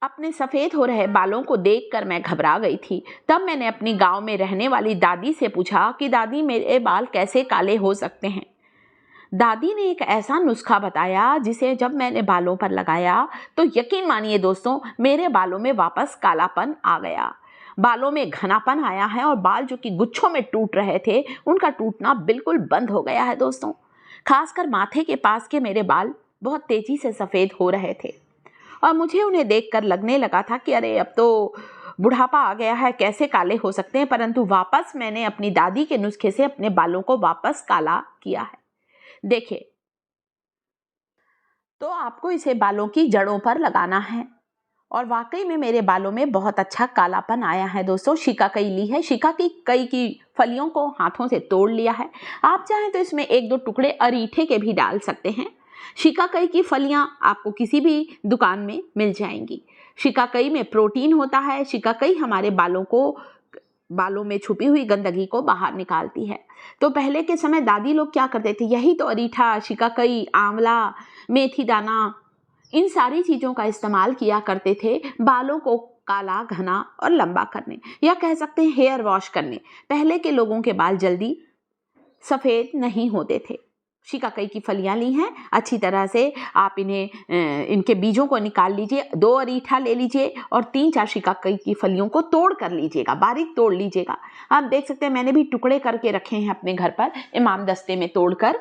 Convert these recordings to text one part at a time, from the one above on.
अपने सफ़ेद हो रहे बालों को देखकर मैं घबरा गई थी। तब मैंने अपनी गांव में रहने वाली दादी से पूछा कि दादी मेरे बाल कैसे काले हो सकते हैं। दादी ने एक ऐसा नुस्खा बताया जिसे जब मैंने बालों पर लगाया तो यकीन मानिए दोस्तों, मेरे बालों में वापस कालापन आ गया। बालों में घनापन आया है और बाल जो कि गुच्छों में टूट रहे थे उनका टूटना बिल्कुल बंद हो गया है दोस्तों। खासकर माथे के पास के मेरे बाल बहुत तेजी से सफ़ेद हो रहे थे और मुझे उन्हें देखकर लगने लगा था कि अरे अब तो बुढ़ापा आ गया है, कैसे काले हो सकते हैं। परंतु वापस मैंने अपनी दादी के नुस्खे से अपने बालों को वापस काला किया है। देखिए, तो आपको इसे बालों की जड़ों पर लगाना है और वाकई में मेरे बालों में बहुत अच्छा कालापन आया है दोस्तों। शिकाकाई ली है, शिकाकाई की फलियों को हाथों से तोड़ लिया है। आप चाहें तो इसमें एक दो टुकड़े अरीठे के भी डाल सकते हैं। शिकाकाई की फलियां आपको किसी भी दुकान में मिल जाएंगी। शिकाकाई में प्रोटीन होता है। शिकाकाई हमारे बालों में छुपी हुई गंदगी को बाहर निकालती है। तो पहले के समय दादी लोग क्या करते थे, यही तो अरीठा, शिकाकाई, आंवला, मेथी दाना, इन सारी चीज़ों का इस्तेमाल किया करते थे बालों को काला, घना और लंबा करने, या कह सकते हैं हेयर वॉश करने। पहले के लोगों के बाल जल्दी सफ़ेद नहीं होते थे। शिकाकाई की फलियां ली हैं, अच्छी तरह से आप इनके बीजों को निकाल लीजिए। 2 अरीठा ले लीजिए और 3-4 शिकाकाई की फलियों को तोड़ कर लीजिएगा, बारीक तोड़ लीजिएगा। आप देख सकते हैं मैंने भी टुकड़े करके रखे हैं अपने घर पर इमाम दस्ते में तोड़कर,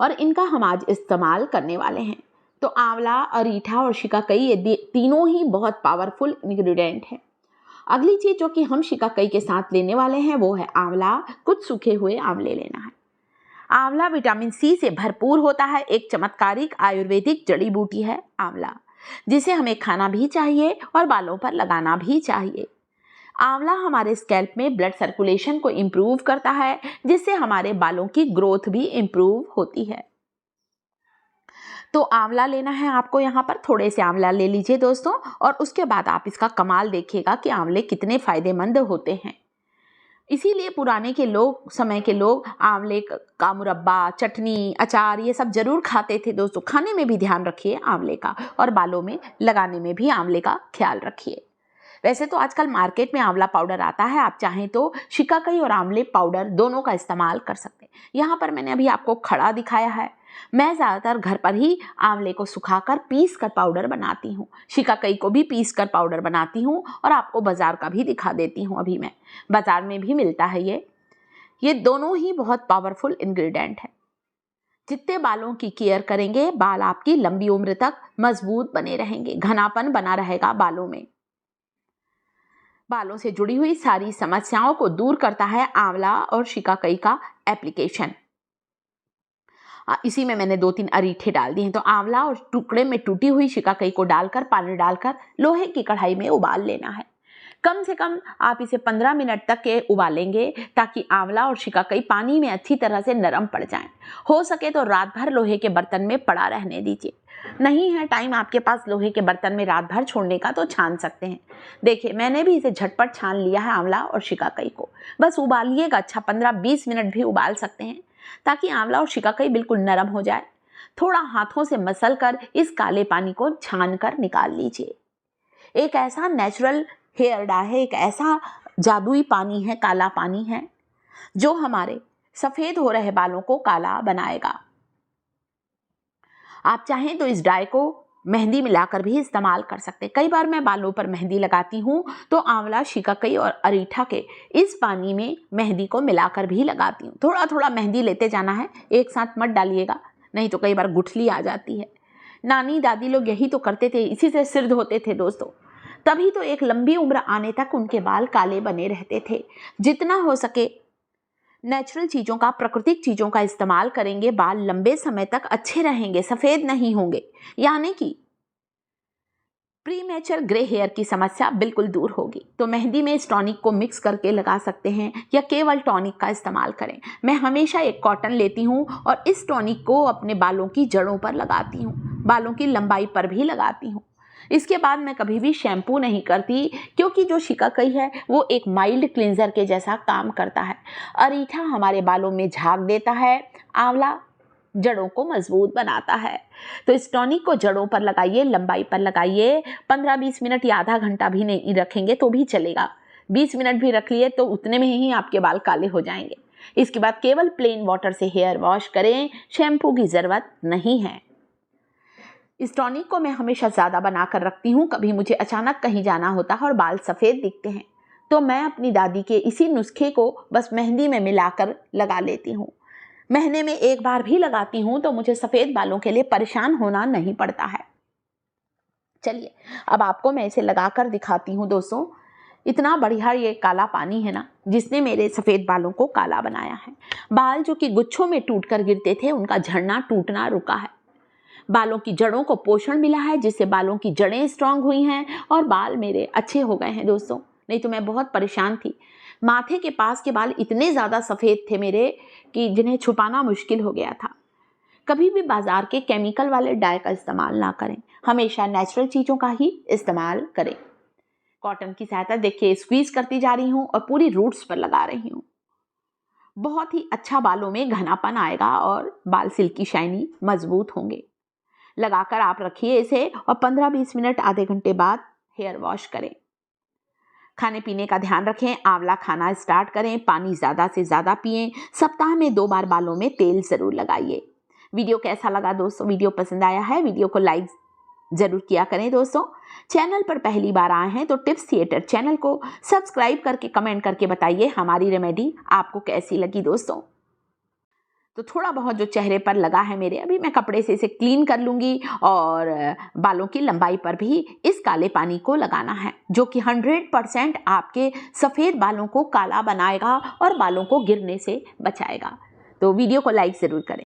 और इनका हम आज इस्तेमाल करने वाले हैं। तो आंवला, अरीठा और शिकाकाई ये तीनों ही बहुत पावरफुल इंग्रेडिएंट हैं। अगली चीज़ जो कि हम शिकाकाई के साथ लेने वाले हैं वो है आंवला। कुछ सूखे हुए आंवले लेना है। आंवला विटामिन सी से भरपूर होता है। एक चमत्कारिक आयुर्वेदिक जड़ी बूटी है आंवला, जिसे हमें खाना भी चाहिए और बालों पर लगाना भी चाहिए। आंवला हमारे स्कैल्प में ब्लड सर्कुलेशन को इम्प्रूव करता है, जिससे हमारे बालों की ग्रोथ भी इम्प्रूव होती है। तो आंवला लेना है आपको। यहाँ पर थोड़े से आंवला ले लीजिए दोस्तों, और उसके बाद आप इसका कमाल देखिएगा कि आंवले कितने फायदेमंद होते हैं। इसीलिए पुराने समय के लोग आंवले का मुरब्बा, चटनी, अचार ये सब जरूर खाते थे दोस्तों। खाने में भी ध्यान रखिए आंवले का, और बालों में लगाने में भी आंवले का ख्याल रखिए। वैसे तो आजकल मार्केट में आंवला पाउडर आता है, आप चाहें तो शिकाकाई और आंवले पाउडर दोनों का इस्तेमाल कर सकते हैं। यहाँ पर मैंने अभी आपको खड़ा दिखाया है। मैं ज़्यादातर घर पर ही आंवले को सुखाकर पीस कर पाउडर बनाती हूँ। शिकाकाई को भी पीस कर पाउडर बनाती हूँ और आपको बाज़ार का भी दिखा देती हूँ। अभी मैं बाज़ार में भी मिलता है ये दोनों ही बहुत पावरफुल इंग्रेडिएंट है। जितने बालों की केयर करेंगे, बाल आपकी लंबी उम्र तक मजबूत बने रहेंगे, घनापन बना रहेगा बालों में। बालों से जुड़ी हुई सारी समस्याओं को दूर करता है आंवला और शिकाकाई का एप्लीकेशन। इसी में मैंने 2-3 अरीठे डाल दिए हैं। तो आंवला और टुकड़े में टूटी हुई शिकाकाई को डालकर, पानी डालकर लोहे की कढ़ाई में उबाल लेना है। कम से कम आप इसे 15 मिनट तक के उबालेंगे, ताकि आंवला और शिकाकाई पानी में अच्छी तरह से नरम पड़ जाएं। हो सके तो रात भर लोहे के बर्तन में पड़ा रहने दीजिए। नहीं है टाइम आपके पास लोहे के बर्तन में रात भर छोड़ने का, तो छान सकते हैं। देखिए, मैंने भी इसे झटपट छान लिया है आंवला और शिकाकाई को। बस उबालिएगा, अच्छा 15-20 मिनट भी उबाल सकते हैं, ताकि आंवला और शिकाकाई बिल्कुल नरम हो जाए। थोड़ा हाथों से मसल कर इस काले पानी को छान कर निकाल लीजिए। एक ऐसा नेचुरल हेयर डाई है, एक ऐसा जादुई पानी है, काला पानी है, जो हमारे सफ़ेद हो रहे बालों को काला बनाएगा। आप चाहें तो इस डाई को मेहंदी मिलाकर भी इस्तेमाल कर सकते हैं। कई बार मैं बालों पर मेहंदी लगाती हूँ तो आंवला, शिकाकाई और अरीठा के इस पानी में मेहंदी को मिलाकर भी लगाती हूँ। थोड़ा थोड़ा मेहंदी लेते जाना है, एक साथ मत डालिएगा, नहीं तो कई बार गुठली आ जाती है। नानी दादी लोग यही तो करते थे, इसी से सिर धोते थे दोस्तों। तभी तो एक लंबी उम्र आने तक उनके बाल काले बने रहते थे। जितना हो सके नेचुरल चीज़ों का, प्राकृतिक चीज़ों का इस्तेमाल करेंगे, बाल लंबे समय तक अच्छे रहेंगे, सफ़ेद नहीं होंगे, यानी कि प्रीमेचर ग्रे हेयर की समस्या बिल्कुल दूर होगी। तो मेहंदी में इस टॉनिक को मिक्स करके लगा सकते हैं, या केवल टॉनिक का इस्तेमाल करें। मैं हमेशा एक कॉटन लेती हूँ और इस टॉनिक को अपने बालों की जड़ों पर लगाती हूँ, बालों की लंबाई पर भी लगाती हूँ। इसके बाद मैं कभी भी शैम्पू नहीं करती, क्योंकि जो शिकाकाई है वो एक माइल्ड क्लींजर के जैसा काम करता है। अरीठा हमारे बालों में झाग देता है, आंवला जड़ों को मजबूत बनाता है। तो इस टॉनिक को जड़ों पर लगाइए, लंबाई पर लगाइए। 15-20 मिनट या आधा घंटा भी नहीं रखेंगे तो भी चलेगा। 20 मिनट भी रख लिए तो उतने में ही आपके बाल काले हो जाएंगे। इसके बाद केवल प्लेन वाटर से हेयर वॉश करें, शैम्पू की ज़रूरत नहीं है। इस टॉनिक को मैं हमेशा ज़्यादा बनाकर रखती हूँ। कभी मुझे अचानक कहीं जाना होता है और बाल सफ़ेद दिखते हैं तो मैं अपनी दादी के इसी नुस्खे को बस मेहंदी में मिलाकर लगा लेती हूँ। महीने में एक बार भी लगाती हूँ तो मुझे सफ़ेद बालों के लिए परेशान होना नहीं पड़ता है। चलिए अब आपको मैं इसे लगाकर दिखाती हूँ दोस्तों। इतना बढ़िया ये काला पानी है ना, जिसने मेरे सफ़ेद बालों को काला बनाया है। बाल जो कि गुच्छों में टूटकर गिरते थे, उनका झड़ना टूटना रुका है। बालों की जड़ों को पोषण मिला है, जिससे बालों की जड़ें स्ट्रांग हुई हैं और बाल मेरे अच्छे हो गए हैं दोस्तों। नहीं तो मैं बहुत परेशान थी। माथे के पास के बाल इतने ज़्यादा सफ़ेद थे मेरे कि जिन्हें छुपाना मुश्किल हो गया था। कभी भी बाज़ार के केमिकल वाले डाई का इस्तेमाल ना करें, हमेशा नेचुरल चीज़ों का ही इस्तेमाल करें। कॉटन की सहायता देखिए स्क्वीज़ करती जा रही हूँ और पूरी रूट्स पर लगा रही हूँ। बहुत ही अच्छा बालों में घनापन आएगा और बाल सिल्की शाइनी मजबूत होंगे। लगाकर आप रखिए इसे और 15-20 मिनट आधे घंटे बाद हेयर वॉश करें। खाने पीने का ध्यान रखें, आंवला खाना स्टार्ट करें, पानी ज़्यादा से ज़्यादा पिएं, सप्ताह में 2 बार बालों में तेल ज़रूर लगाइए। वीडियो कैसा लगा दोस्तों? वीडियो पसंद आया है? वीडियो को लाइक ज़रूर किया करें दोस्तों। चैनल पर पहली बार आए हैं तो टिप्स थिएटर चैनल को सब्सक्राइब करके कमेंट करके बताइए हमारी रेमेडी आपको कैसी लगी दोस्तों। तो थोड़ा बहुत जो चेहरे पर लगा है मेरे, अभी मैं कपड़े से इसे क्लीन कर लूँगी और बालों की लंबाई पर भी इस काले पानी को लगाना है, जो कि 100% आपके सफ़ेद बालों को काला बनाएगा और बालों को गिरने से बचाएगा। तो वीडियो को लाइक ज़रूर करें।